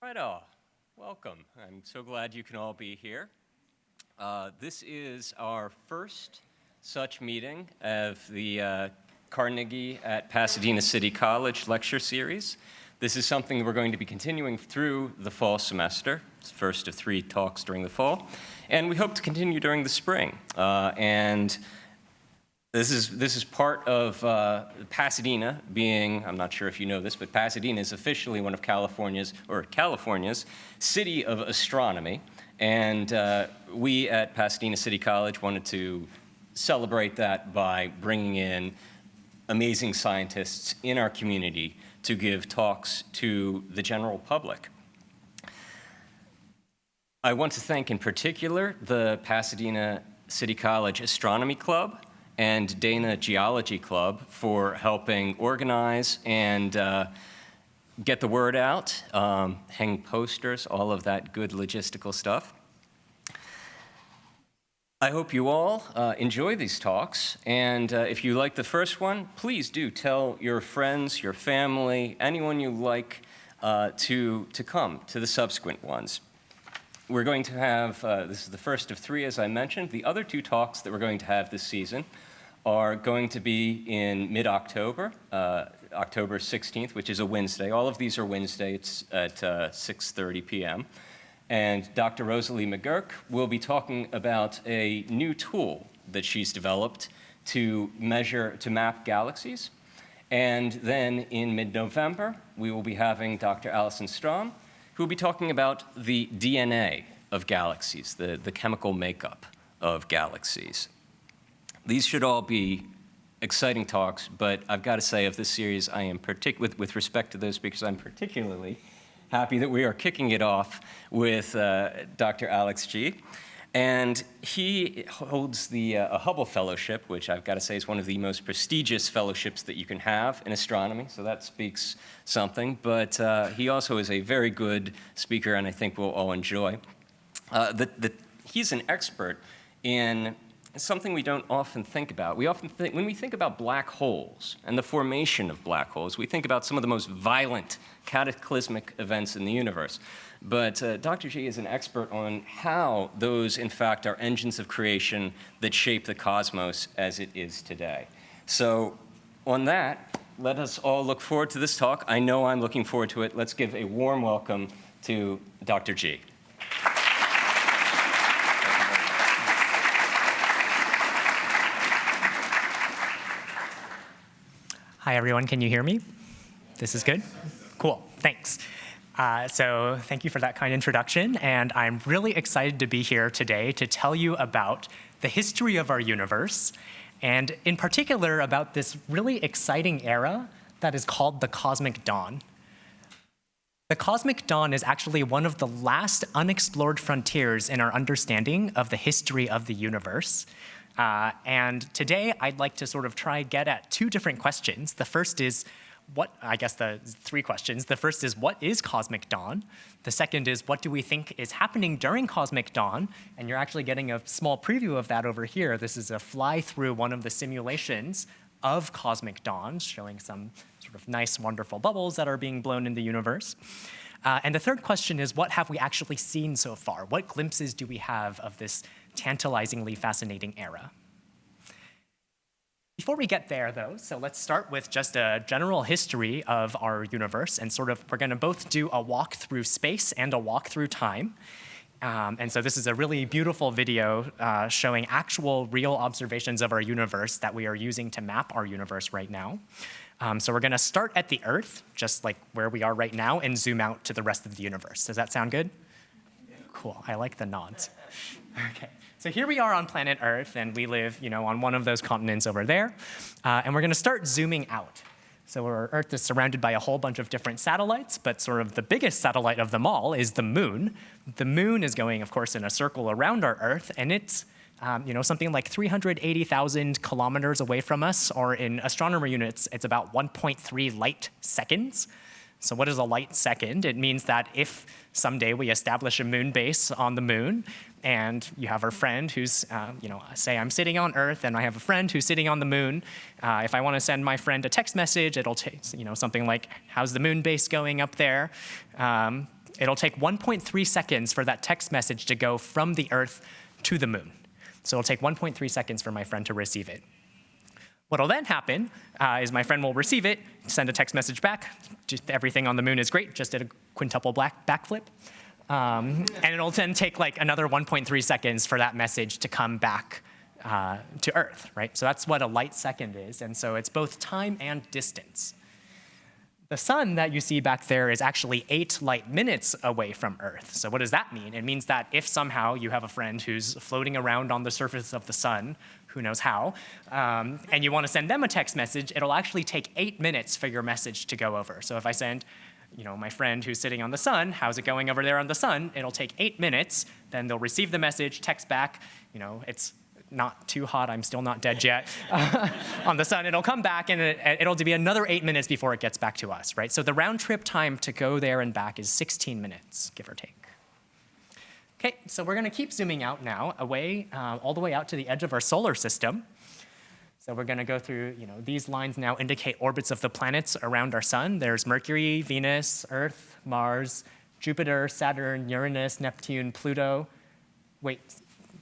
Right all, welcome. I'm so glad you can all be here. This is our first such meeting of the Carnegie at Pasadena City College lecture series. This is something we're going to be continuing through the fall semester. It's the first of 3 talks during the fall, and we hope to continue during the spring. This is part of Pasadena being, I'm not sure if you know this, but Pasadena is officially one of California's City of Astronomy. And we at Pasadena City College wanted to celebrate that by bringing in amazing scientists in our community to give talks to the general public. I want to thank in particular the Pasadena City College Astronomy Club and Dana Geology Club for helping organize and get the word out, hang posters, all of that good logistical stuff. I hope you all enjoy these talks, and if you like the first one, please do tell your friends, your family, anyone you like to come to the subsequent ones. We're going to have, this is the first of 3, as I mentioned. The other 2 talks that we're going to have this season are going to be in mid-October, October 16th, which is a Wednesday. All of these are Wednesdays at 6:30 p.m. And Dr. Rosalie McGurk will be talking about a new tool that she's developed to map galaxies. And then in mid-November, we will be having Dr. Alison Strom, who will be talking about the DNA of galaxies, the chemical makeup of galaxies. These should all be exciting talks, but I've got to say of this series, I am with respect to those speakers, I'm particularly happy that we are kicking it off with Dr. Alex G. And he holds the Hubble Fellowship, which I've got to say is one of the most prestigious fellowships that you can have in astronomy, so that speaks something. But he also is a very good speaker, and I think we'll all enjoy. He's an expert in something we don't often think about. When we think about black holes and the formation of black holes, we think about some of the most violent, cataclysmic events in the universe. But Dr. G is an expert on how those, in fact, are engines of creation that shape the cosmos as it is today. So on that, let us all look forward to this talk. I know I'm looking forward to it. Let's give a warm welcome to Dr. G. Hi, everyone. Can you hear me? This is good? Cool. Thanks. So thank you for that kind introduction, and I'm really excited to be here today to tell you about the history of our universe, and in particular about this really exciting era that is called the Cosmic Dawn. The Cosmic Dawn is actually one of the last unexplored frontiers in our understanding of the history of the universe. And today, I'd like to sort of try get at 2 different questions. The first is, the 3 questions. The first is, what is Cosmic Dawn? The second is, what do we think is happening during Cosmic Dawn? And you're actually getting a small preview of that over here. This is a fly-through one of the simulations of Cosmic Dawn, showing some sort of nice, wonderful bubbles that are being blown in the universe. And the third question is, what have we actually seen so far? What glimpses do we have of this tantalizingly fascinating era? Before we get there, though, so let's start with just a general history of our universe, and we're going to both do a walk through space and a walk through time. And so this is a really beautiful video showing actual real observations of our universe that we are using to map our universe right now. So we're going to start at the Earth, just like where we are right now, and zoom out to the rest of the universe. Does that sound good? Cool. I like the nods. Okay. So here we are on planet Earth, and we live, on one of those continents over there. And we're going to start zooming out. So our Earth is surrounded by a whole bunch of different satellites, but sort of the biggest satellite of them all is the Moon. The Moon is going, of course, in a circle around our Earth, and it's something like 380,000 kilometers away from us, or in astronomer units, it's about 1.3 light seconds. So what is a light second? It means that if someday we establish a moon base on the moon, and you have a friend who's, say I'm sitting on Earth and I have a friend who's sitting on the moon. If I want to send my friend a text message, it'll take, something like, how's the moon base going up there? it'll take 1.3 seconds for that text message to go from the Earth to the moon. So it'll take 1.3 seconds for my friend to receive it. What'll then happen is my friend will receive it, send a text message back. Just everything on the moon is great, just did a quintuple backflip. And it'll then take like another 1.3 seconds for that message to come back to Earth, right? So that's what a light second is. And so it's both time and distance. The sun that you see back there is actually 8 light minutes away from Earth. So what does that mean? It means that if somehow you have a friend who's floating around on the surface of the sun, who knows how, and you want to send them a text message, it'll actually take 8 minutes for your message to go over. So if I send my friend who's sitting on the sun, how's it going over there on the sun? It'll take 8 minutes, then they'll receive the message, text back, it's not too hot, I'm still not dead yet. On the sun, it'll come back and it'll be another 8 minutes before it gets back to us, right? So the round trip time to go there and back is 16 minutes, give or take. Okay, so we're gonna keep zooming out now, away, all the way out to the edge of our solar system. So we're gonna go through, these lines now indicate orbits of the planets around our sun. There's Mercury, Venus, Earth, Mars, Jupiter, Saturn, Uranus, Neptune, Pluto. Wait,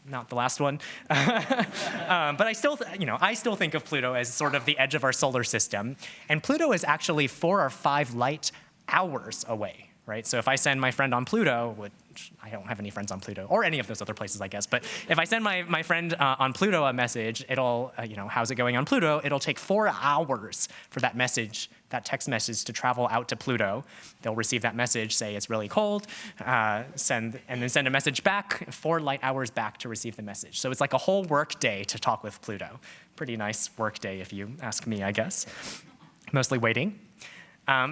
not the last one. But I still think of Pluto as sort of the edge of our solar system. And Pluto is actually 4 or 5 light hours away, right? So if I send my friend on Pluto, which I don't have any friends on Pluto, or any of those other places, I guess, but if I send my friend on Pluto a message, it'll, how's it going on Pluto? It'll take 4 hours for that message, that text message to travel out to Pluto. They'll receive that message, say it's really cold, and then send a message back, 4 light hours back to receive the message. So it's like a whole work day to talk with Pluto. Pretty nice work day if you ask me, I guess. Mostly waiting.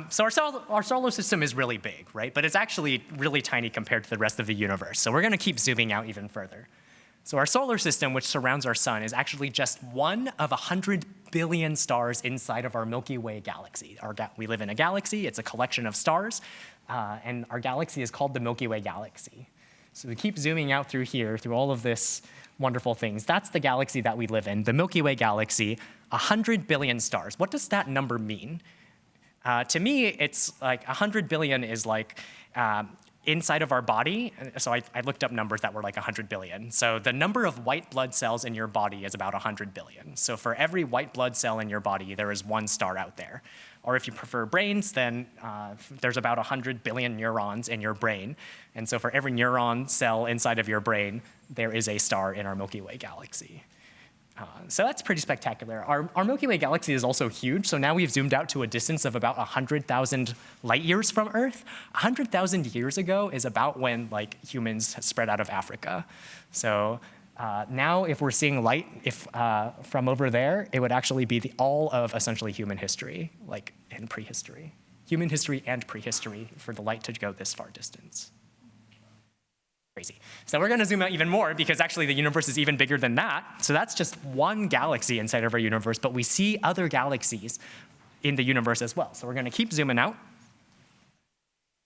So our solar system is really big, right? But it's actually really tiny compared to the rest of the universe. So we're gonna keep zooming out even further. So our solar system, which surrounds our sun, is actually just one of 100 billion stars inside of our Milky Way galaxy. We live in a galaxy, it's a collection of stars, and our galaxy is called the Milky Way Galaxy. So we keep zooming out through here, through all of this wonderful things. That's the galaxy that we live in, the Milky Way Galaxy, 100 billion stars. What does that number mean? To me, it's like 100 billion is like inside of our body. So I looked up numbers that were like 100 billion. So the number of white blood cells in your body is about 100 billion. So for every white blood cell in your body, there is 1 star out there. Or if you prefer brains, then there's about 100 billion neurons in your brain. And so for every neuron cell inside of your brain, there is a star in our Milky Way galaxy. So that's pretty spectacular. Our Milky Way galaxy is also huge, so now we've zoomed out to a distance of about 100,000 light years from Earth. 100,000 years ago is about when humans spread out of Africa. So now if we're seeing light from over there, it would actually be all of essentially human history, in prehistory. Human history and prehistory for the light to go this far distance. Crazy. So we're gonna zoom out even more because actually the universe is even bigger than that. So that's just one galaxy inside of our universe, but we see other galaxies in the universe as well. So we're gonna keep zooming out.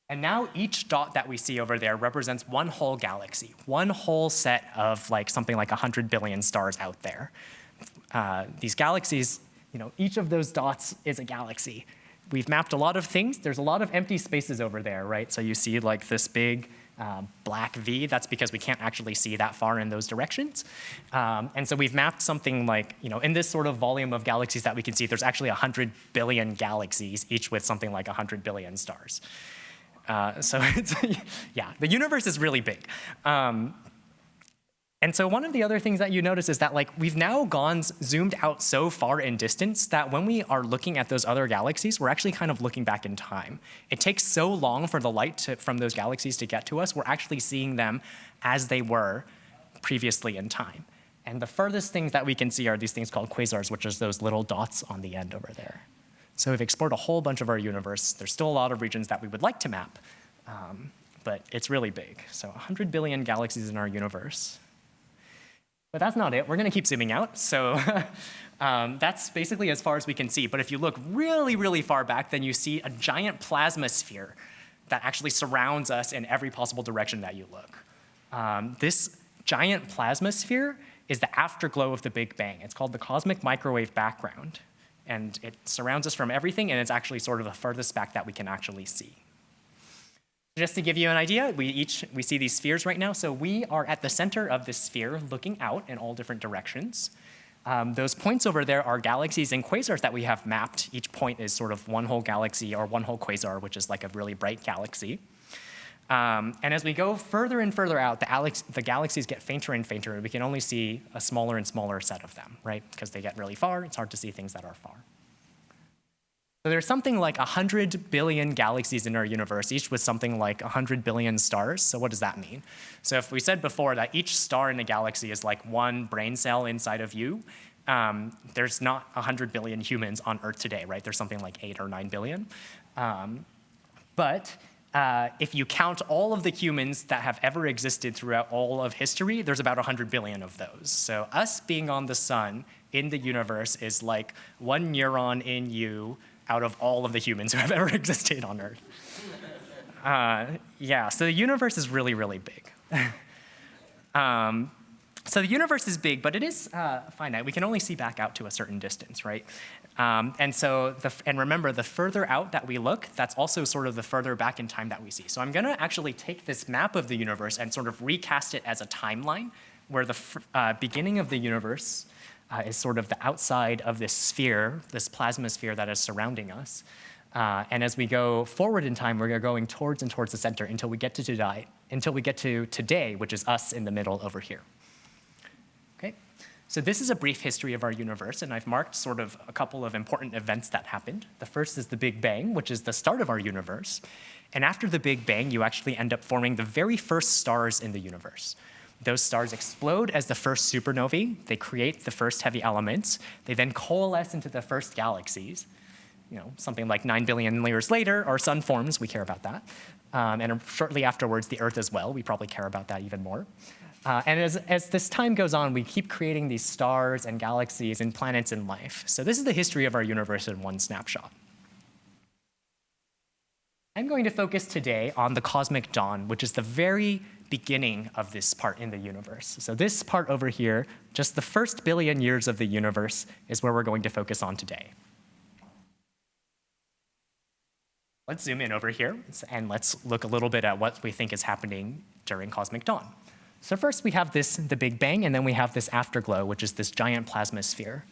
And now each dot that we see over there represents one whole galaxy, one whole set of something like 100 billion stars out there. These galaxies, each of those dots is a galaxy. We've mapped a lot of things. There's a lot of empty spaces over there, right? So you see this big black V. That's because we can't actually see that far in those directions. And so we've mapped something in this sort of volume of galaxies that we can see, there's actually 100 billion galaxies, each with something like 100 billion stars. So it's, yeah, the universe is really big. And so one of the other things that you notice is that we've now zoomed out so far in distance that when we are looking at those other galaxies, we're actually kind of looking back in time. It takes so long for the light from those galaxies to get to us, we're actually seeing them as they were previously in time. And the furthest things that we can see are these things called quasars, which is those little dots on the end over there. So we've explored a whole bunch of our universe. There's still a lot of regions that we would like to map, but it's really big. So 100 billion galaxies in our universe. But that's not it. We're going to keep zooming out. So that's basically as far as we can see. But if you look really, really far back, then you see a giant plasma sphere that actually surrounds us in every possible direction that you look. This giant plasma sphere is the afterglow of the Big Bang. It's called the cosmic microwave background. And it surrounds us from everything, and it's actually sort of the furthest back that we can actually see. Just to give you an idea, we see these spheres right now. So we are at the center of this sphere looking out in all different directions. Those points over there are galaxies and quasars that we have mapped. Each point is sort of one whole galaxy or one whole quasar, which is like a really bright galaxy. And as we go further and further out, the galaxies get fainter and fainter, and we can only see a smaller and smaller set of them, right? Because they get really far, it's hard to see things that are far. So there's something like 100 billion galaxies in our universe, each with something like 100 billion stars. So what does that mean? So if we said before that each star in a galaxy is like one brain cell inside of you, there's not 100 billion humans on Earth today, right? There's something like 8 or 9 billion. But if you count all of the humans that have ever existed throughout all of history, there's about 100 billion of those. So us being on the sun in the universe is like one neuron in you out of all of the humans who have ever existed on Earth. Yeah, so the universe is really, really big. So the universe is big, but it is finite. We can only see back out to a certain distance, right? And remember, the further out that we look, that's also sort of the further back in time that we see. So I'm going to actually take this map of the universe and sort of recast it as a timeline, where the beginning of the universe is sort of the outside of this sphere, this plasma sphere that is surrounding us. And as we go forward in time, we're going towards and towards the center until we get to today, which is us in the middle over here. Okay? So this is a brief history of our universe, and I've marked sort of a couple of important events that happened. The first is the Big Bang, which is the start of our universe. And after the Big Bang, you actually end up forming the very first stars in the universe. Those stars explode as the first supernovae. They create the first heavy elements. They then coalesce into the first galaxies. You know, something like 9 billion years later, our sun forms. We care about that. And shortly afterwards, the Earth as well. We probably care about that even more. And as this time goes on, we keep creating these stars and galaxies and planets and life. So this is the history of our universe in one snapshot. I'm going to focus today on the cosmic dawn, which is the very beginning of this part in the universe. So this part over here, just the first billion years of the universe, is where we're going to focus on today. Let's zoom in over here, and let's look a little bit at what we think is happening during cosmic dawn. So first we have the Big Bang, and then we have this afterglow, which is this giant plasma sphere.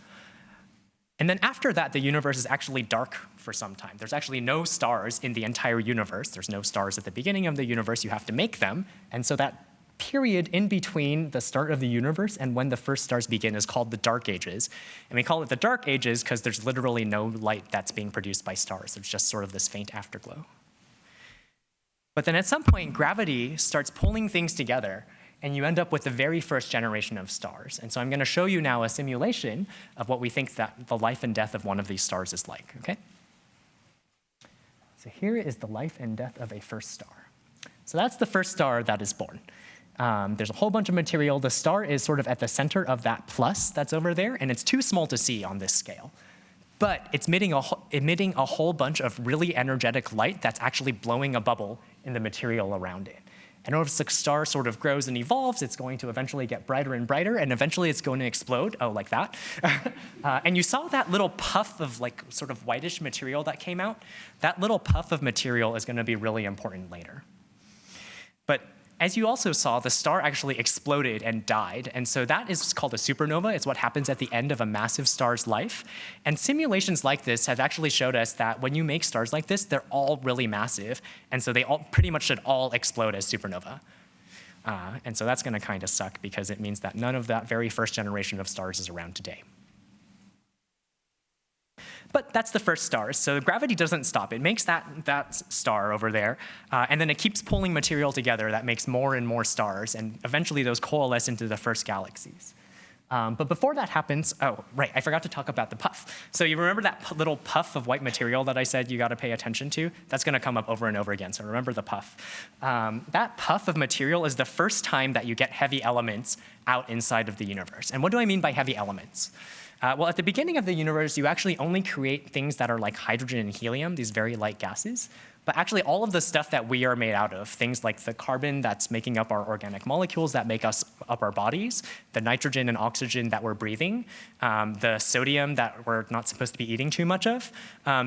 And then after that, the universe is actually dark for some time. There's actually no stars in the entire universe. There's no stars at the beginning of the universe. You have to make them. And so that period in between the start of the universe and when the first stars begin is called the Dark Ages. And we call it the Dark Ages because there's literally no light that's being produced by stars. There's just sort of this faint afterglow. But then at some point, gravity starts pulling things together, and you end up with the very first generation of stars. And so I'm going to show you now a simulation of what we think that the life and death of one of these stars is like, okay? So here is the life and death of a first star. So that's the first star that is born. There's a whole bunch of material. The star is sort of at the center of that plus that's over there, and it's too small to see on this scale. But it's emitting a whole bunch of really energetic light that's actually blowing a bubble in the material around it. And as the star sort of grows and evolves, it's going to eventually get brighter and brighter, and eventually it's going to explode, like that. And you saw that little puff of like sort of whitish material that came out. That little puff of material is going to be really important later. But as you also saw, the star actually exploded and died. And so that is called a supernova. It's what happens at the end of a massive star's life. And simulations like this have actually showed us that when you make stars like this, they're all really massive. And so they all pretty much should all explode as supernova. And so that's going to kind of suck because it means that none of that very first generation of stars is around today. But that's the first star. So gravity doesn't stop. It makes that star over there, and then it keeps pulling material together that makes more and more stars, and eventually those coalesce into the first galaxies. But before that happens, oh, right, I forgot to talk about the puff. So you remember that little puff of white material that I said you got to pay attention to? That's going to come up over and over again, so remember the puff. That puff of material is the first time that you get heavy elements out inside of the universe. And what do I mean by heavy elements? Well, at the beginning of the universe, you actually only create things that are like hydrogen and helium, these very light gases. But actually, all of the stuff that we are made out of, things like the carbon that's making up our organic molecules that make us up our bodies, the nitrogen and oxygen that we're breathing, the sodium that we're not supposed to be eating too much of,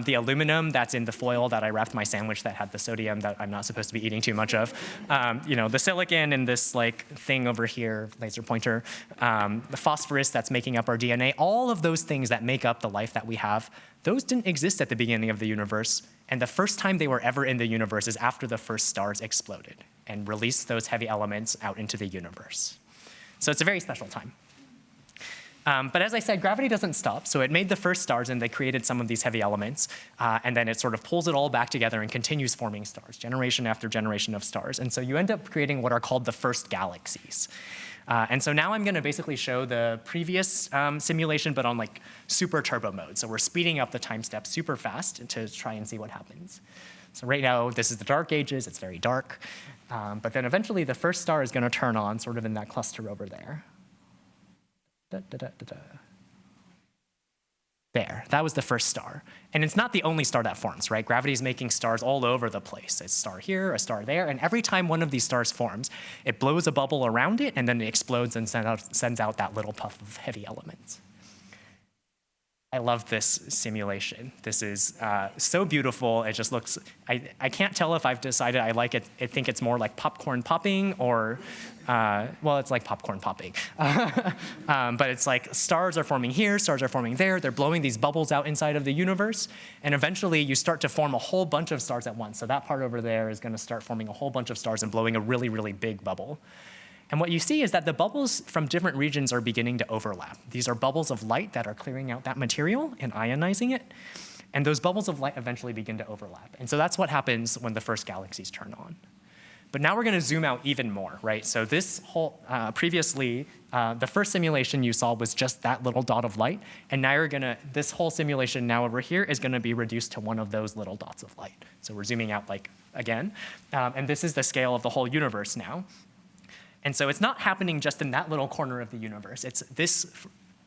the aluminum that's in the foil that I wrapped my sandwich that had the sodium that I'm not supposed to be eating too much of, the silicon in this thing over here, laser pointer, the phosphorus that's making up our DNA, all of those things that make up the life that we have, those didn't exist at the beginning of the universe. And the first time they were ever in the universe is after the first stars exploded and released those heavy elements out into the universe. So it's a very special time. But as I said, gravity doesn't stop. So it made the first stars, and they created some of these heavy elements. And then it sort of pulls it all back together and continues forming stars, generation after generation of stars. And so you end up creating what are called the first galaxies. And so now I'm going to basically show the previous simulation, but on super turbo mode. So we're speeding up the time step super fast to try and see what happens. So right now, this is the dark ages. It's very dark. But then eventually, the first star is going to turn on, sort of in that cluster over there. There, that was the first star. And it's not the only star that forms, right? Gravity is making stars all over the place. A star here, a star there, and every time one of these stars forms, it blows a bubble around it, and then it explodes and sends out that little puff of heavy elements. I love this simulation. This is so beautiful. It just looks, I can't tell if I've decided I like it. I think it's more like popcorn popping or, well, it's like popcorn popping. But it's like stars are forming here, stars are forming there. They're blowing these bubbles out inside of the universe. And eventually you start to form a whole bunch of stars at once. So that part over there is going to start forming a whole bunch of stars and blowing a really, really big bubble. And what you see is that the bubbles from different regions are beginning to overlap. These are bubbles of light that are clearing out that material and ionizing it. And those bubbles of light eventually begin to overlap. And so that's what happens when the first galaxies turn on. But now we're going to zoom out even more, right? So this whole, previously, the first simulation you saw was just that little dot of light. And now this whole simulation now over here is going to be reduced to one of those little dots of light. So we're zooming out again. And this is the scale of the whole universe now. And so it's not happening just in that little corner of the universe. It's this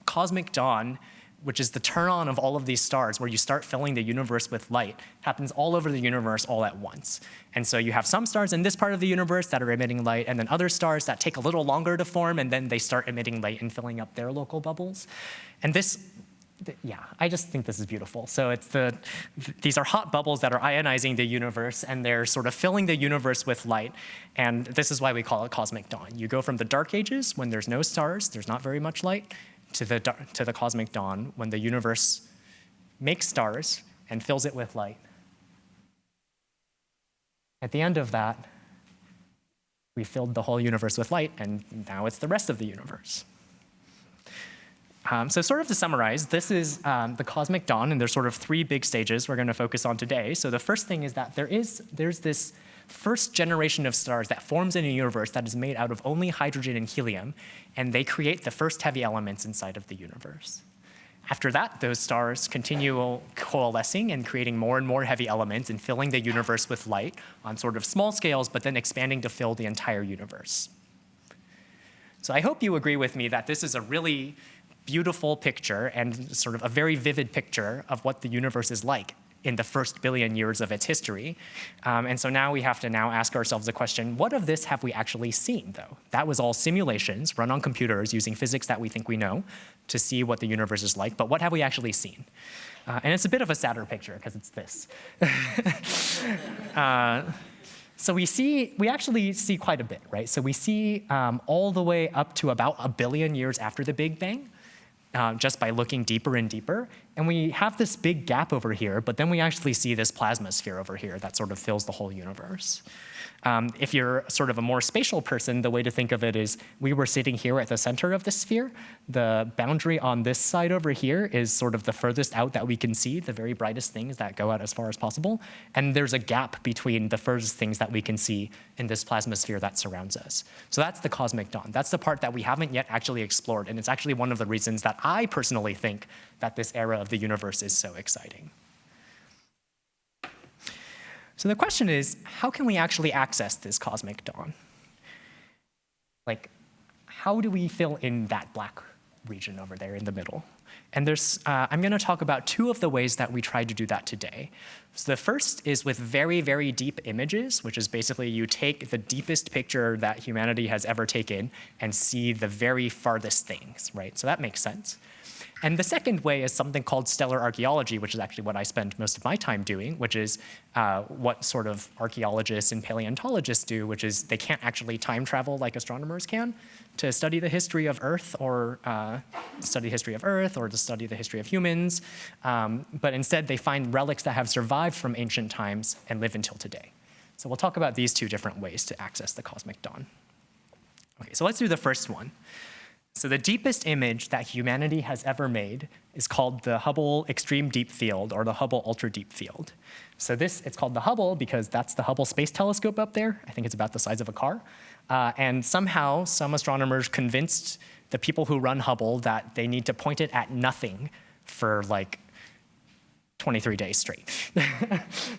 cosmic dawn, which is the turn on of all of these stars, where you start filling the universe with light, happens all over the universe all at once. And so you have some stars in this part of the universe that are emitting light, and then other stars that take a little longer to form, and then they start emitting light and filling up their local bubbles. And yeah, I just think this is beautiful. So these are hot bubbles that are ionizing the universe, and they're sort of filling the universe with light. And this is why we call it cosmic dawn. You go from the dark ages, when there's no stars, there's not very much light, to the cosmic dawn, when the universe makes stars and fills it with light. At the end of that, we filled the whole universe with light, and now it's the rest of the universe. So sort of to summarize, this is the cosmic dawn, and there's sort of three big stages we're going to focus on today. So the first thing is that there's this first generation of stars that forms in a universe that is made out of only hydrogen and helium, and they create the first heavy elements inside of the universe. After that, those stars continue coalescing and creating more and more heavy elements and filling the universe with light on sort of small scales, but then expanding to fill the entire universe. So I hope you agree with me that this is a really beautiful picture and sort of a very vivid picture of what the universe is like in the first billion years of its history. And so now we have to ask ourselves the question, what of this have we actually seen, though? That was all simulations run on computers using physics that we think we know to see what the universe is like, but what have we actually seen? And it's a bit of a sadder picture because it's this. So we actually see quite a bit, right? So we see all the way up to about 1 billion years after the Big Bang, just by looking deeper and deeper. And we have this big gap over here, but then we actually see this plasma sphere over here that sort of fills the whole universe. If you're sort of a more spatial person, the way to think of it is we were sitting here at the center of the sphere. The boundary on this side over here is sort of the furthest out that we can see, the very brightest things that go out as far as possible. And there's a gap between the furthest things that we can see in this plasma sphere that surrounds us. So that's the cosmic dawn. That's the part that we haven't yet actually explored. And it's actually one of the reasons that I personally think that this era of the universe is so exciting. So the question is, how can we actually access this cosmic dawn? How do we fill in that black region over there in the middle. And I'm going to talk about two of the ways that we try to do that today. So the first is with very, very deep images, which is basically you take the deepest picture that humanity has ever taken and see the very farthest things, right? So that makes sense. And the second way is something called stellar archaeology, which is actually what I spend most of my time doing, which is what sort of archaeologists and paleontologists do, which is they can't actually time travel like astronomers can to study the history of Earth or to study the history of humans. But instead, they find relics that have survived from ancient times and live until today. So we'll talk about these two different ways to access the cosmic dawn. Okay, so let's do the first one. So the deepest image that humanity has ever made is called the Hubble Extreme Deep Field, or the Hubble Ultra Deep Field. So it's called the Hubble because that's the Hubble Space Telescope up there. I think it's about the size of a car. And somehow, some astronomers convinced the people who run Hubble that they need to point it at nothing for like 23 days straight.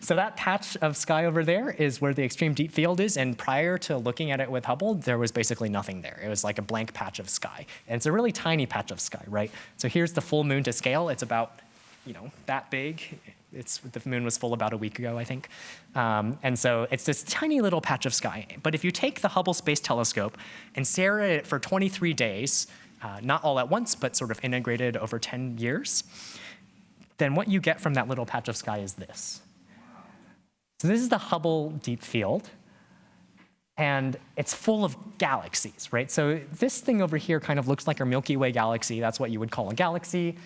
So that patch of sky over there is where the extreme deep field is, and prior to looking at it with Hubble, there was basically nothing there. It was like a blank patch of sky. And it's a really tiny patch of sky, right? So here's the full moon to scale. It's about, that big. The moon was full about a week ago, I think. And so it's this tiny little patch of sky. But if you take the Hubble Space Telescope and stare at it for 23 days, not all at once, but sort of integrated over 10 years, then what you get from that little patch of sky is this. So this is the Hubble Deep Field, and it's full of galaxies, right? So this thing over here kind of looks like our Milky Way Galaxy. That's what you would call a galaxy.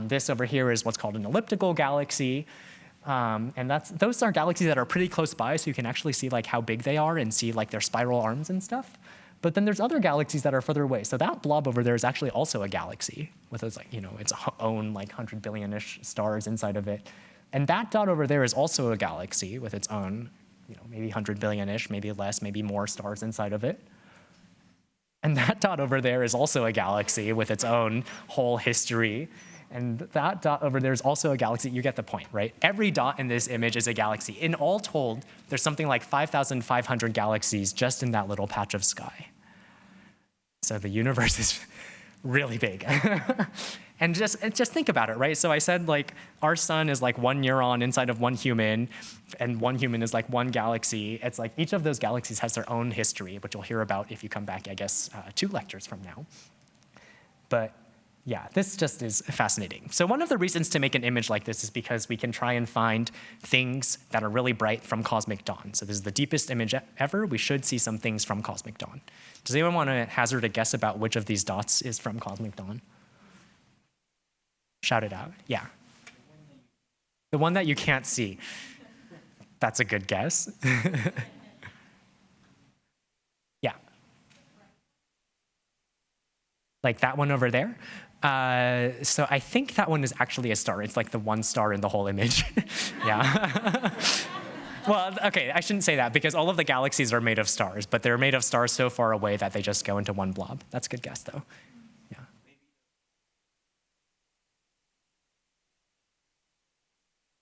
This over here is what's called an elliptical galaxy. And those are galaxies that are pretty close by, so you can actually see like how big they are and see like their spiral arms and stuff. But then there's other galaxies that are further away. So that blob over there is actually also a galaxy with its its own like 100 billion-ish stars inside of it. And that dot over there is also a galaxy with its own, maybe 100 billion-ish, maybe less, maybe more stars inside of it. And that dot over there is also a galaxy with its own whole history. And that dot over there is also a galaxy. You get the point, right? Every dot in this image is a galaxy. In all told, there's something like 5,500 galaxies just in that little patch of sky. So the universe is really big. And just think about it, right? So I said like our sun is like one neuron inside of one human, and one human is like one galaxy. It's like each of those galaxies has their own history, which you'll hear about if you come back, I guess, 2 lectures from now. But yeah, this just is fascinating. So one of the reasons to make an image like this is because we can try and find things that are really bright from cosmic dawn. So this is the deepest image ever. We should see some things from cosmic dawn. Does anyone want to hazard a guess about which of these dots is from cosmic dawn? Shout it out. Yeah. The one that you can't see. That's a good guess. Yeah. Like that one over there? So I think that one is actually a star. It's like the one star in the whole image. Yeah. Well, okay, I shouldn't say that because all of the galaxies are made of stars, but they're made of stars so far away that they just go into one blob. That's a good guess, though.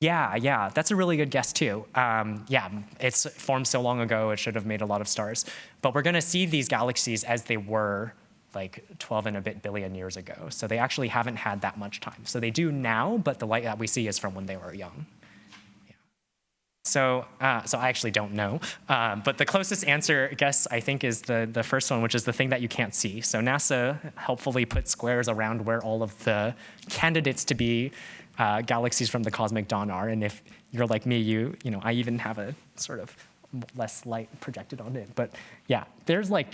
Yeah, that's a really good guess, too. It's formed so long ago, it should have made a lot of stars. But we're going to see these galaxies as they were like 12 and a bit billion years ago. So they actually haven't had that much time. So they do now, but the light that we see is from when they were young. So I actually don't know. But the closest answer, I guess, I think is the first one, which is the thing that you can't see. So NASA helpfully put squares around where all of the candidates to be galaxies from the cosmic dawn are. And if you're like me, I even have a sort of less light projected on it. But yeah, there's like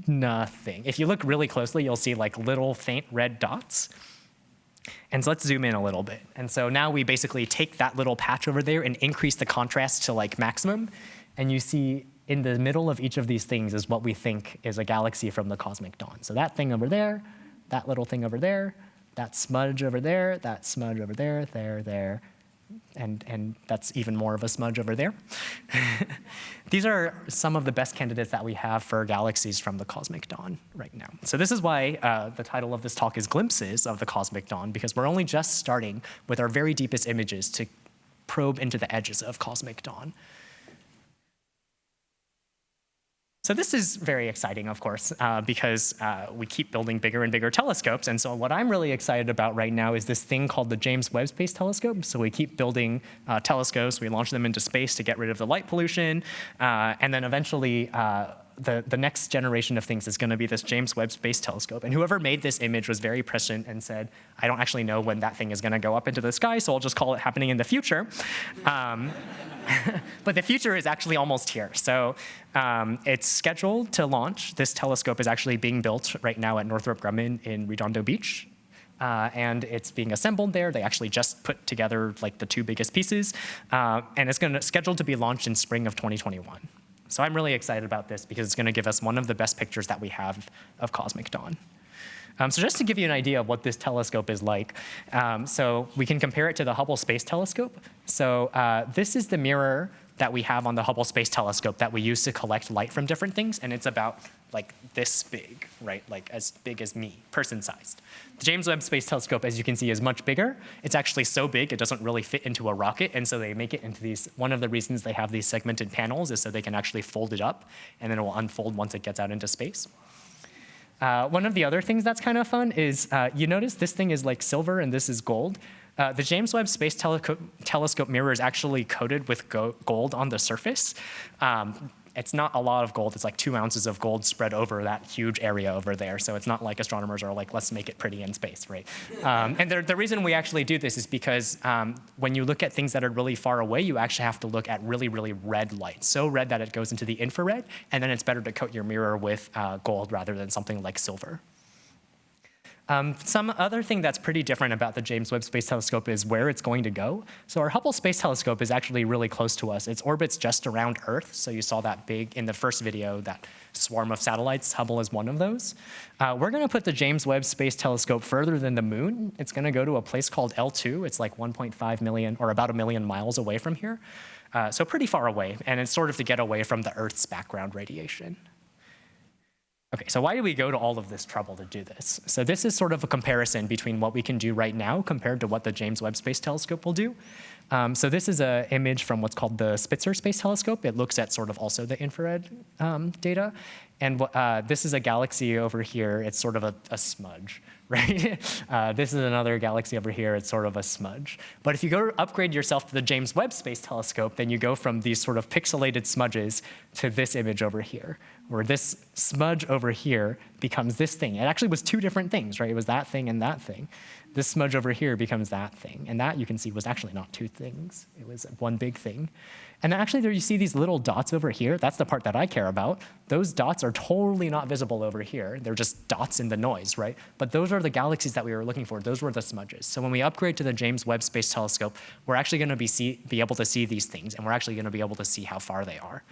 nothing. If you look really closely, you'll see like little faint red dots. And so let's zoom in a little bit. And so now we basically take that little patch over there and increase the contrast to like maximum. And you see in the middle of each of these things is what we think is a galaxy from the cosmic dawn. So that thing over there, that little thing over there, that smudge over there, that smudge over there, there, and that's even more of a smudge over there. These are some of the best candidates that we have for galaxies from the cosmic dawn right now. So this is why the title of this talk is Glimpses of the Cosmic Dawn, because we're only just starting with our very deepest images to probe into the edges of cosmic dawn. So this is very exciting, of course, because we keep building bigger and bigger telescopes. And so what I'm really excited about right now is this thing called the James Webb Space Telescope. So we keep building telescopes. We launch them into space to get rid of the light pollution. And then eventually, the next generation of things is going to be this James Webb Space Telescope. And whoever made this image was very prescient and said, I don't actually know when that thing is going to go up into the sky, so I'll just call it happening in the future. But the future is actually almost here. So it's scheduled to launch. This telescope is actually being built right now at Northrop Grumman in Redondo Beach. And it's being assembled there. They actually just put together like the two biggest pieces. And it's scheduled to be launched in spring of 2021. So I'm really excited about this because it's going to give us one of the best pictures that we have of cosmic dawn. So just to give you an idea of what this telescope is like, so we can compare it to the Hubble Space Telescope. So this is the mirror that we have on the Hubble Space Telescope that we use to collect light from different things, and it's about like this big, right? Like as big as me, person-sized. The James Webb Space Telescope, as you can see, is much bigger. It's actually so big it doesn't really fit into a rocket, and so they make it into these, one of the reasons they have these segmented panels is so they can actually fold it up, and then it will unfold once it gets out into space. One of the other things that's kind of fun is you notice this thing is like silver and this is gold. The James Webb Space Telescope mirror is actually coated with gold on the surface. It's not a lot of gold. It's like 2 ounces of gold spread over that huge area over there. So it's not like astronomers are like, let's make it pretty in space, right? And the reason we actually do this is because when you look at things that are really far away, you actually have to look at really, really red light. So red that it goes into the infrared. And then it's better to coat your mirror with gold rather than something like silver. Some other thing that's pretty different about the James Webb Space Telescope is where it's going to go. So our Hubble Space Telescope is actually really close to us. Its orbit's just around Earth. So you saw that big, in the first video, that swarm of satellites. Hubble is one of those. We're going to put the James Webb Space Telescope further than the moon. It's going to go to a place called L2. It's like 1.5 million, or about 1 million miles away from here. So pretty far away. And it's sort of to get away from the Earth's background radiation. Okay, so why do we go to all of this trouble to do this? So this is sort of a comparison between what we can do right now compared to what the James Webb Space Telescope will do. So this is an image from what's called the Spitzer Space Telescope. It looks at sort of also the infrared data. And this is a galaxy over here. It's sort of a smudge, right? This is another galaxy over here. It's sort of a smudge. But if you go upgrade yourself to the James Webb Space Telescope, then you go from these sort of pixelated smudges to this image over here, where this smudge over here becomes this thing. It actually was two different things, right? It was that thing and that thing. This smudge over here becomes that thing. And that, you can see, was actually not two things. It was one big thing. And then actually there you see these little dots over here. That's the part that I care about. Those dots are totally not visible over here. They're just dots in the noise, right? But those are the galaxies that we were looking for. Those were the smudges. So when we upgrade to the James Webb Space Telescope, we're actually going to be able to see these things, and we're actually going to be able to see how far they are.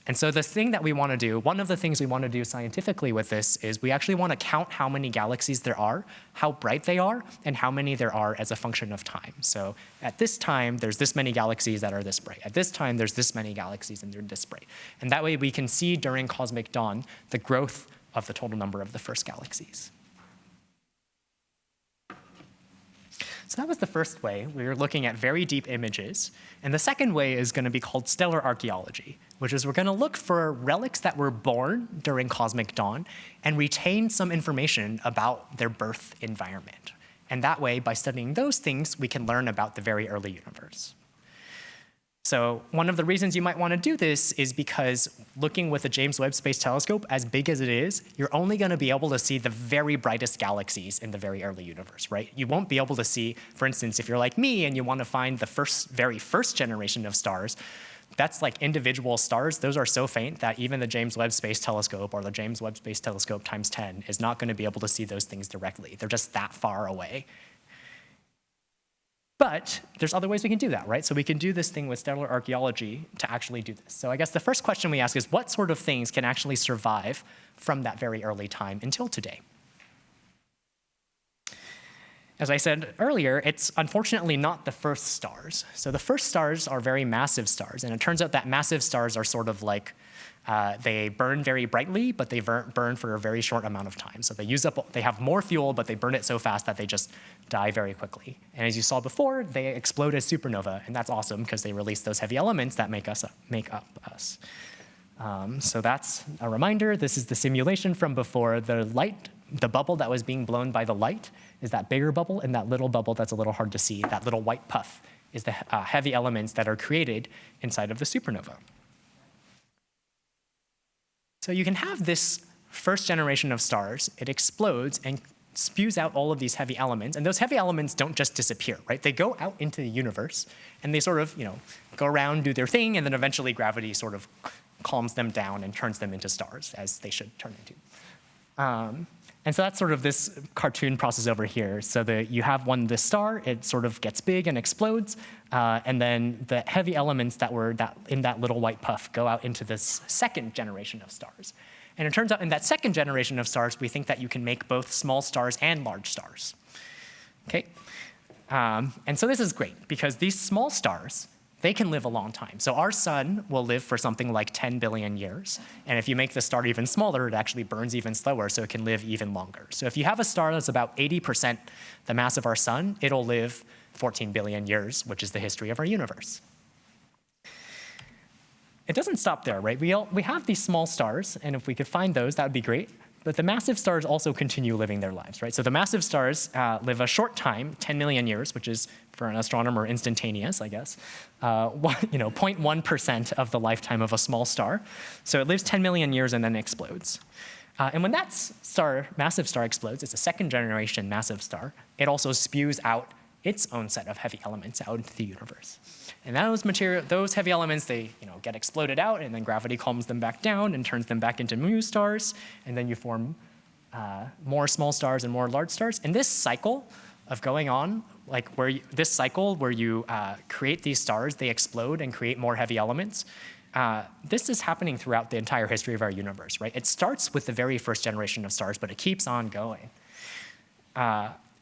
And so the thing that we want to do, one of the things we want to do scientifically with this is we actually want to count how many galaxies there are, how bright they are, and how many there are as a function of time. So at this time, there's this many galaxies that are this bright. At this time, there's this many galaxies and they're this bright. And that way we can see during cosmic dawn the growth of the total number of the first galaxies. So that was the first way. We were looking at very deep images. And the second way is going to be called stellar archaeology, which is we're going to look for relics that were born during cosmic dawn and retain some information about their birth environment. And that way, by studying those things, we can learn about the very early universe. So one of the reasons you might want to do this is because looking with the James Webb Space Telescope, as big as it is, you're only going to be able to see the very brightest galaxies in the very early universe, right? You won't be able to see, for instance, if you're like me and you want to find the very first generation of stars, that's like individual stars. Those are so faint that even the James Webb Space Telescope or the James Webb Space Telescope times 10 is not going to be able to see those things directly. They're just that far away. But there's other ways we can do that, right? So we can do this thing with stellar archaeology to actually do this. So I guess the first question we ask is, what sort of things can actually survive from that very early time until today? As I said earlier, it's unfortunately not the first stars. So the first stars are very massive stars, and it turns out that massive stars are sort of like, they burn very brightly, but they burn for a very short amount of time. So they have more fuel, but they burn it so fast that they just die very quickly. And as you saw before, they explode as supernova, and that's awesome because they release those heavy elements that make up us. So that's a reminder. This is the simulation from before. The bubble that was being blown by the light is that bigger bubble, and that little bubble that's a little hard to see, that little white puff, is the heavy elements that are created inside of the supernova. So you can have this first generation of stars. It explodes and spews out all of these heavy elements. And those heavy elements don't just disappear, right? They go out into the universe, and they sort of, go around, do their thing, and then eventually gravity sort of calms them down and turns them into stars, as they should turn into. And so that's sort of this cartoon process over here. So you have this star, it sort of gets big and explodes, and then the heavy elements that were in that little white puff go out into this second generation of stars. And it turns out in that second generation of stars, we think that you can make both small stars and large stars. Okay? And so this is great, because these small stars, they can live a long time. So our sun will live for something like 10 billion years. And if you make the star even smaller, it actually burns even slower, so it can live even longer. So if you have a star that's about 80% the mass of our sun, it'll live 14 billion years, which is the history of our universe. It doesn't stop there, right? We have these small stars, and if we could find those, that would be great. But the massive stars also continue living their lives, right? So the massive stars live a short time, 10 million years, which is, for an astronomer, instantaneous, I guess. 0.1% of the lifetime of a small star. So it lives 10 million years and then explodes. And when that massive star explodes, it's a second generation massive star, it also spews out its own set of heavy elements out into the universe. And those heavy elements, they get exploded out, and then gravity calms them back down and turns them back into new stars, and then you form more small stars and more large stars. And this cycle of going on, where you create these stars, they explode and create more heavy elements, this is happening throughout the entire history of our universe, right? It starts with the very first generation of stars, but it keeps on going.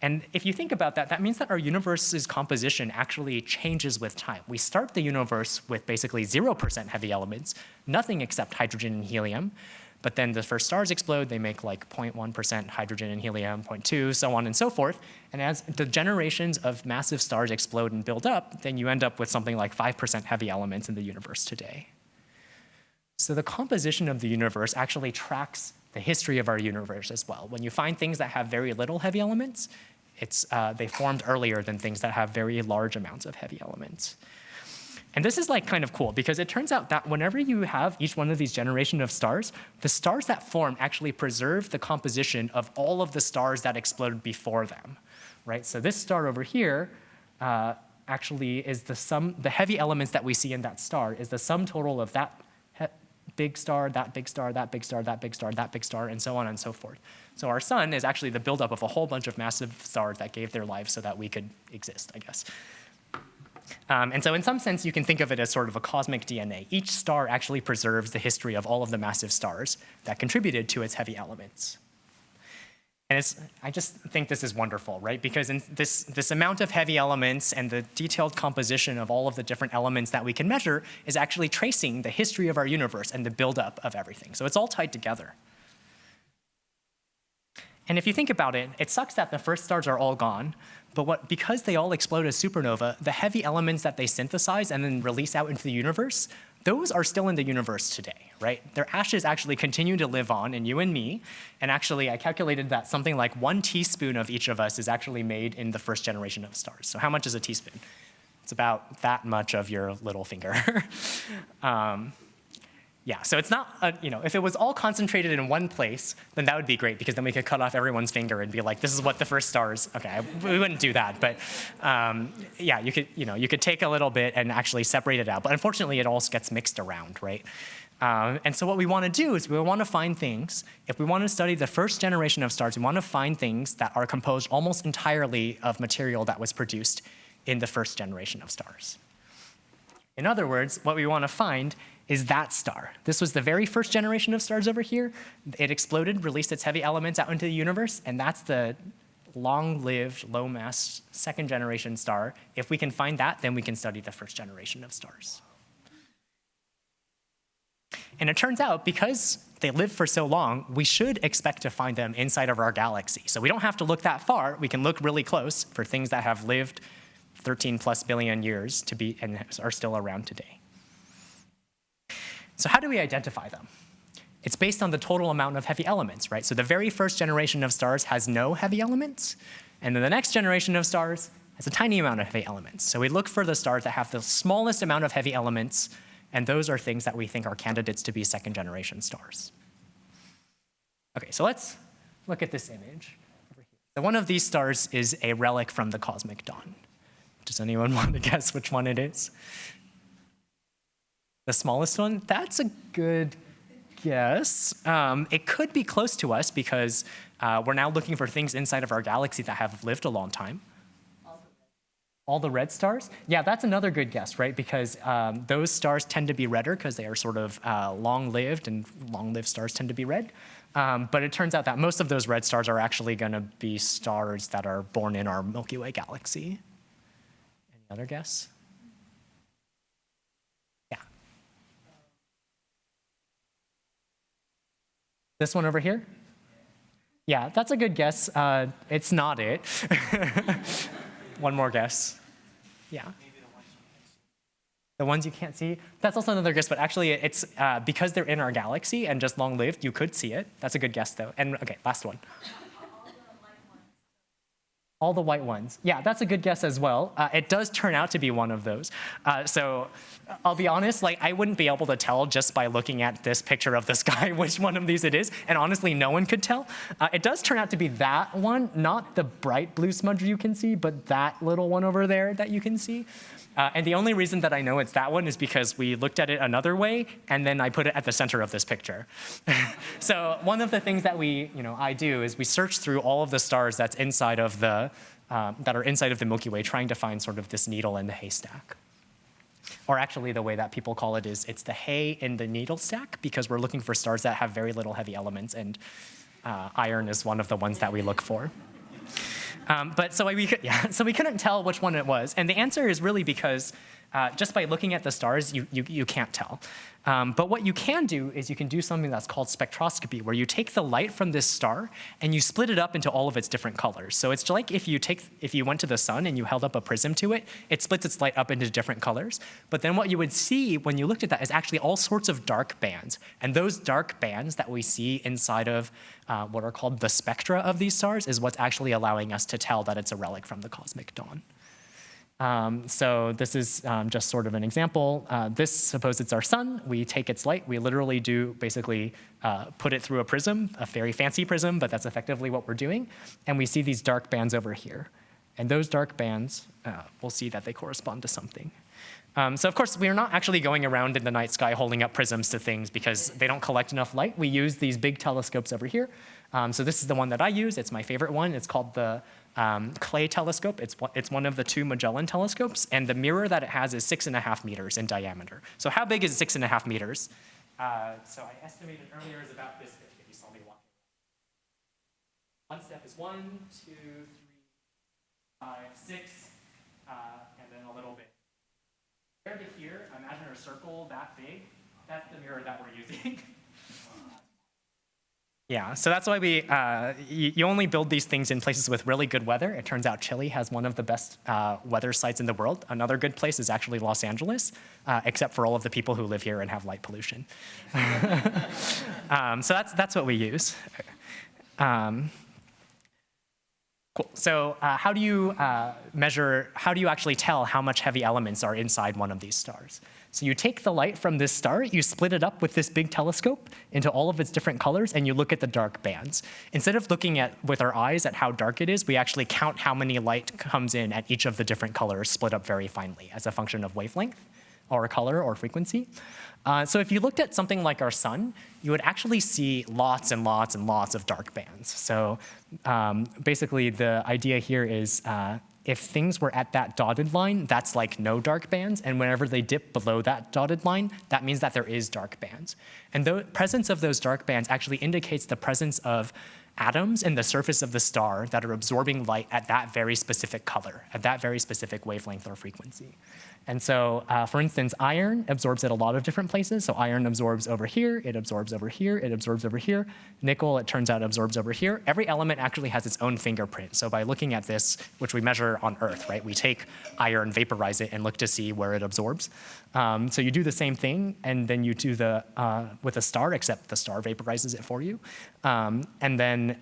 And if you think about that, that means that our universe's composition actually changes with time. We start the universe with basically 0% heavy elements, nothing except hydrogen and helium. But then the first stars explode, they make like 0.1% hydrogen and helium, 0.2, so on and so forth. And as the generations of massive stars explode and build up, then you end up with something like 5% heavy elements in the universe today. So the composition of the universe actually tracks the history of our universe as well. When you find things that have very little heavy elements, they formed earlier than things that have very large amounts of heavy elements. And this is kind of cool, because it turns out that whenever you have each one of these generations of stars, the stars that form actually preserve the composition of all of the stars that exploded before them, right? So this star over here actually is the heavy elements that we see in that star is the sum total of that big star, that big star, that big star, that big star, that big star, and so on and so forth. So our sun is actually the buildup of a whole bunch of massive stars that gave their lives so that we could exist, I guess. And so in some sense, you can think of it as sort of a cosmic DNA. Each star actually preserves the history of all of the massive stars that contributed to its heavy elements. And I just think this is wonderful, right? Because in this amount of heavy elements and the detailed composition of all of the different elements that we can measure is actually tracing the history of our universe and the buildup of everything. So it's all tied together. And if you think about it, it sucks that the first stars are all gone, but because they all explode as supernova, the heavy elements that they synthesize and then release out into the universe, those are still in the universe today, right? Their ashes actually continue to live on in you and me, and actually I calculated that something like 1 teaspoon of each of us is actually made in the first generation of stars. So how much is a teaspoon? It's about that much of your little finger. Yeah, so it's not, if it was all concentrated in one place, then that would be great, because then we could cut off everyone's finger and be like, this is what the first stars, okay, we wouldn't do that, but yeah, you could take a little bit and actually separate it out, but unfortunately it all gets mixed around, right? And so what we want to do is we want to find things, if we want to study the first generation of stars, we want to find things that are composed almost entirely of material that was produced in the first generation of stars. In other words, what we want to find is that star. This was the very first generation of stars over here. It exploded, released its heavy elements out into the universe, and that's the long-lived, low-mass second generation star. If we can find that, then we can study the first generation of stars. And it turns out, because they live for so long, we should expect to find them inside of our galaxy. So we don't have to look that far. We can look really close for things that have lived 13+ billion years and are still around today. So how do we identify them? It's based on the total amount of heavy elements, right? So the very first generation of stars has no heavy elements, and then the next generation of stars has a tiny amount of heavy elements. So we look for the stars that have the smallest amount of heavy elements, and those are things that we think are candidates to be second generation stars. Okay, so let's look at this image over here. So one of these stars is a relic from the cosmic dawn. Does anyone want to guess which one it is? The smallest one? That's a good guess. It could be close to us because we're now looking for things inside of our galaxy that have lived a long time. All the red stars? Yeah, that's another good guess, right? Because those stars tend to be redder because they are sort of long-lived, and long-lived stars tend to be red. But it turns out that most of those red stars are actually going to be stars that are born in our Milky Way galaxy. Any other guess? Yeah. This one over here? Yeah, that's a good guess. It's not it. One more guess. Yeah. The ones you can't see? That's also another guess, but actually it's because they're in our galaxy and just long-lived, you could see it. That's a good guess, though. And okay, last one. All the white ones. Yeah, that's a good guess as well. It does turn out to be one of those. So I'll be honest, like I wouldn't be able to tell just by looking at this picture of the sky which one of these it is, and honestly, no one could tell. It does turn out to be that one, not the bright blue smudge you can see, but that little one over there that you can see. And the only reason that I know it's that one is because we looked at it another way, and then I put it at the center of this picture. So one of the things that I do is we search through all of the stars that's inside of that are inside of the Milky Way, trying to find sort of this needle in the haystack. Or actually, the way that people call it is it's the hay in the needle stack, because we're looking for stars that have very little heavy elements, and iron is one of the ones that we look for. So we couldn't tell which one it was. And the answer is really because just by looking at the stars, you can't tell. But what you can do is you can do something that's called spectroscopy, where you take the light from this star and you split it up into all of its different colors. So it's like if you went to the sun and you held up a prism to it, it splits its light up into different colors. But then what you would see when you looked at that is actually all sorts of dark bands. And those dark bands that we see inside of what are called the spectra of these stars is what's actually allowing us to tell that it's a relic from the cosmic dawn. So this is just sort of an example. Suppose it's our sun. We take its light. We literally do basically put it through a prism, a very fancy prism, but that's effectively what we're doing. And we see these dark bands over here. And those dark bands, we'll see that they correspond to something. So of course, we are not actually going around in the night sky holding up prisms to things because they don't collect enough light. We use these big telescopes over here. So this is the one that I use. It's my favorite one. It's called the Clay telescope. It's one of the two Magellan telescopes, and the mirror that it has is 6.5 meters in diameter. So how big is 6.5 meters? So I estimated earlier is about this big if you saw me walking. One step is 1, 2, 3, 5, 6, and then a little bit. There to here, imagine a circle that big. That's the mirror that we're using. Yeah, so that's why you only build these things in places with really good weather. It turns out Chile has one of the best weather sites in the world. Another good place is actually Los Angeles, except for all of the people who live here and have light pollution. So that's what we use. Cool. So how do you actually tell how much heavy elements are inside one of these stars? So you take the light from this star, you split it up with this big telescope into all of its different colors, and you look at the dark bands. Instead of looking with our eyes at how dark it is, we actually count how many light comes in at each of the different colors split up very finely as a function of wavelength or color or frequency. So if you looked at something like our sun, you would actually see lots and lots and lots of dark bands. So basically the idea here is if things were at that dotted line, that's like no dark bands, and whenever they dip below that dotted line, that means that there is dark bands. And the presence of those dark bands actually indicates the presence of atoms in the surface of the star that are absorbing light at that very specific color, at that very specific wavelength or frequency. And so, for instance, iron absorbs at a lot of different places. So iron absorbs over here, it absorbs over here, it absorbs over here. Nickel, it turns out, absorbs over here. Every element actually has its own fingerprint. So by looking at this, which we measure on Earth, right, we take iron, vaporize it, and look to see where it absorbs. So you do the same thing, and then you do the with a star, except the star vaporizes it for you. And then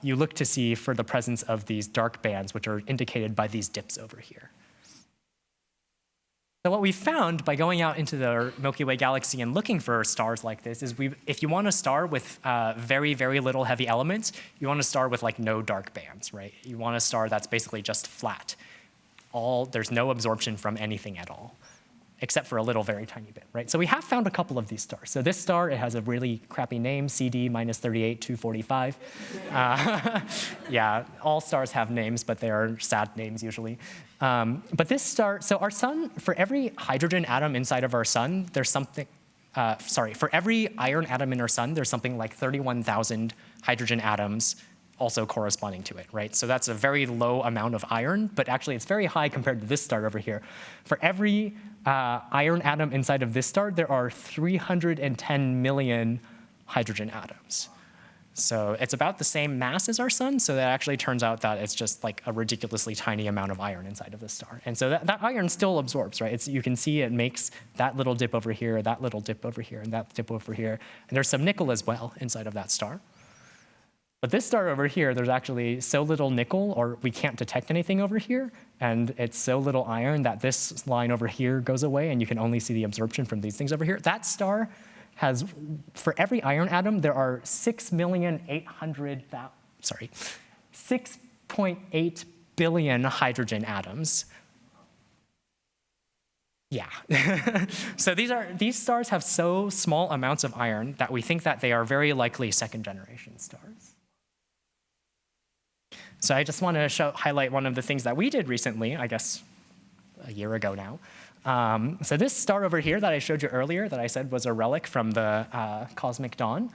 you look to see for the presence of these dark bands, which are indicated by these dips over here. So what we found by going out into the Milky Way galaxy and looking for stars like this is if you want a star with very, very little heavy elements, you want a star with like no dark bands, right? You want a star that's basically just flat. There's no absorption from anything at all, except for a little very tiny bit, right? So we have found a couple of these stars. So this star, it has a really crappy name, CD -38 245. Yeah, all stars have names, but they are sad names usually. But this star, so our sun, for every hydrogen atom inside of our sun, there's something, for every iron atom in our sun, there's something like 31,000 hydrogen atoms also corresponding to it, right? So that's a very low amount of iron, but actually it's very high compared to this star over here. For every iron atom inside of this star, there are 310 million hydrogen atoms. So it's about the same mass as our sun, so that actually turns out that it's just like a ridiculously tiny amount of iron inside of this star. And so that iron still absorbs, right? You can see it makes that little dip over here, that little dip over here, and that dip over here. And there's some nickel as well inside of that star. But this star over here, there's actually so little nickel, or we can't detect anything over here, and it's so little iron that this line over here goes away, and you can only see the absorption from these things over here. That star has, for every iron atom, there are 6.8 billion hydrogen atoms. Yeah. So these stars have so small amounts of iron that we think that they are very likely second-generation stars. So I just want to highlight one of the things that we did recently, I guess a year ago now. So this star over here that I showed you earlier that I said was a relic from the cosmic dawn,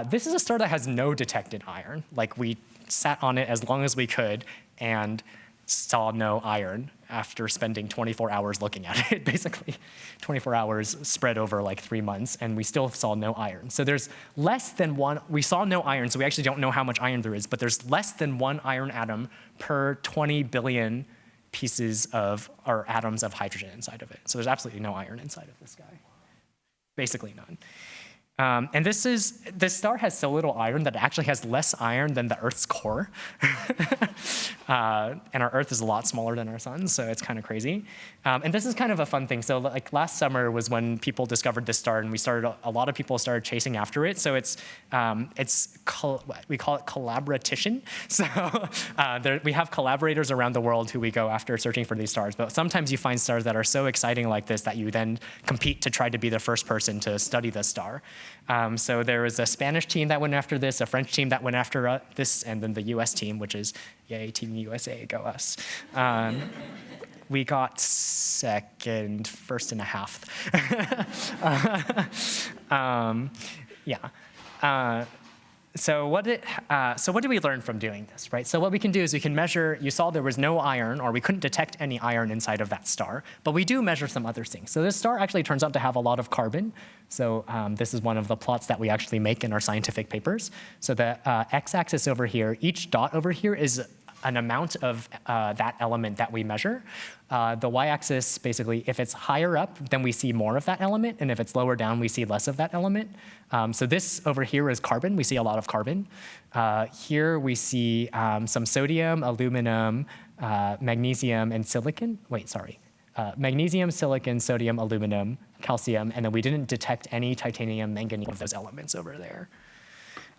this is a star that has no detected iron. Like we sat on it as long as we could and saw no iron after spending 24 hours looking at it, basically. 24 hours spread over like 3 months, and we still saw no iron. So there's less than one, we saw no iron, so we actually don't know how much iron there is, but there's less than one iron atom per 20 billion pieces of, or atoms of hydrogen inside of it. So there's absolutely no iron inside of this guy. Basically none. And this star has so little iron that it actually has less iron than the Earth's core. And our Earth is a lot smaller than our sun, so it's kind of crazy. And this is kind of a fun thing. So like last summer was when people discovered this star, and a lot of people started chasing after it. So we call it collaboration. So we have collaborators around the world who we go after searching for these stars. But sometimes you find stars that are so exciting like this that you then compete to try to be the first person to study the star. So there was a Spanish team that went after this, a French team that went after this, and then the US team, which is, yay, Team USA, go us. We got second, first and a half. So what did we learn from doing this, right? So what we can do is we can measure, you saw there was no iron, or we couldn't detect any iron inside of that star, but we do measure some other things. So this star actually turns out to have a lot of carbon. So this is one of the plots that we actually make in our scientific papers. So the x-axis over here, each dot over here is an amount of that element that we measure. The y-axis, basically, if it's higher up, then we see more of that element, and if it's lower down, we see less of that element. So this over here is carbon. We see a lot of carbon. Here we see some sodium, aluminum, magnesium, and silicon. Magnesium, silicon, sodium, aluminum, calcium, and then we didn't detect any titanium, manganese of those elements over there.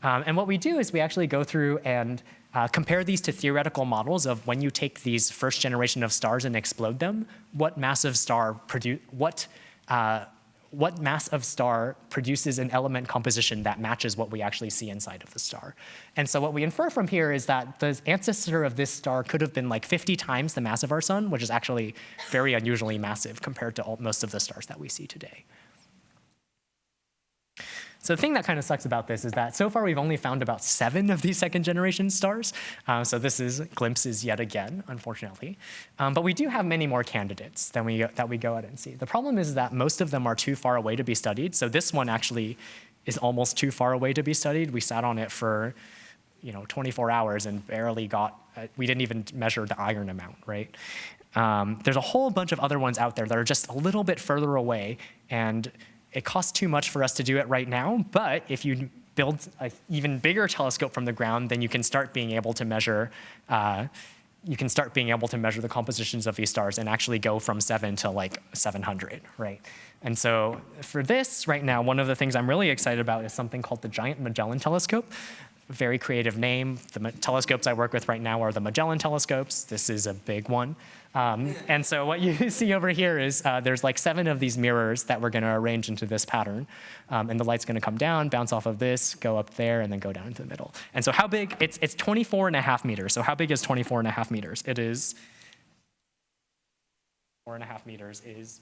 And what we do is we actually go through and compare these to theoretical models of when you take these first generation of stars and explode them, what mass of star produces an element composition that matches what we actually see inside of the star. And so what we infer from here is that the ancestor of this star could have been like 50 times the mass of our sun, which is actually very unusually massive compared to most of the stars that we see today. So So the thing that kind of sucks about this is that so far we've only found about 7 of these second-generation stars. So this is glimpses yet again, unfortunately. But we do have many more candidates that we go out and see. The problem is that most of them are too far away to be studied. So this one actually is almost too far away to be studied. We sat on it for 24 hours and barely got, we didn't even measure the iron amount, right? There's a whole bunch of other ones out there that are just a little bit further away, and it costs too much for us to do it right now, but if you build an even bigger telescope from the ground, then you can start being able to measure the compositions of these stars and actually go from 7 to like 700, right? And so for this right now, one of the things I'm really excited about is something called the Giant Magellan Telescope. Very creative name. The telescopes I work with right now are the Magellan telescopes. This is a big one. And so what you see over here is there's like 7 of these mirrors that we're going to arrange into this pattern. And the light's going to come down, bounce off of this, go up there, and then go down into the middle. And so how big? It's 24.5 meters. So how big is 24.5 meters? It is 4.5 meters is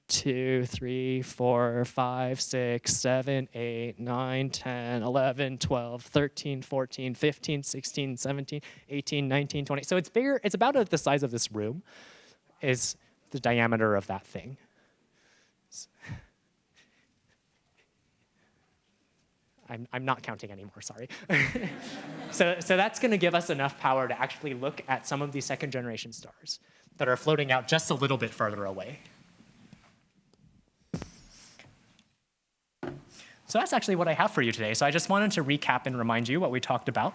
2, 3, 4, 5, 6, 7, 8, 9, 10, 11, 12, 13, 14, 15, 16, 17, 18, 19, 20. So it's bigger. It's about the size of this room is the diameter of that thing. I'm not counting anymore, sorry. So that's going to give us enough power to actually look at some of these second-generation stars that are floating out just a little bit further away. So that's actually what I have for you today. So I just wanted to recap and remind you what we talked about.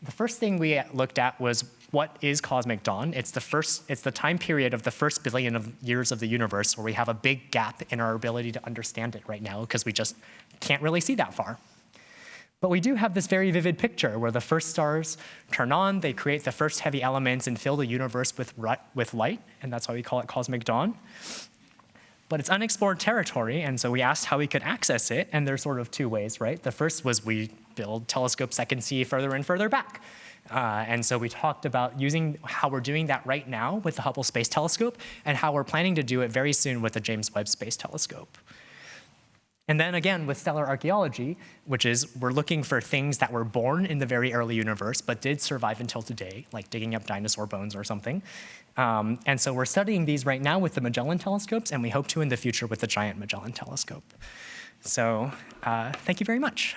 The first thing we looked at was what is cosmic dawn. It's the time period of the first billion of years of the universe where we have a big gap in our ability to understand it right now because we just can't really see that far. But we do have this very vivid picture where the first stars turn on, they create the first heavy elements and fill the universe with light, and that's why we call it cosmic dawn. But it's unexplored territory, and so we asked how we could access it, and there's sort of 2 ways, right? The first was we build telescopes that can see further and further back. And so we talked about using how we're doing that right now with the Hubble Space Telescope and how we're planning to do it very soon with the James Webb Space Telescope. And then again, with stellar archaeology, which is we're looking for things that were born in the very early universe but did survive until today, like digging up dinosaur bones or something. And so we're studying these right now with the Magellan telescopes, and we hope to in the future with the Giant Magellan Telescope. So thank you very much.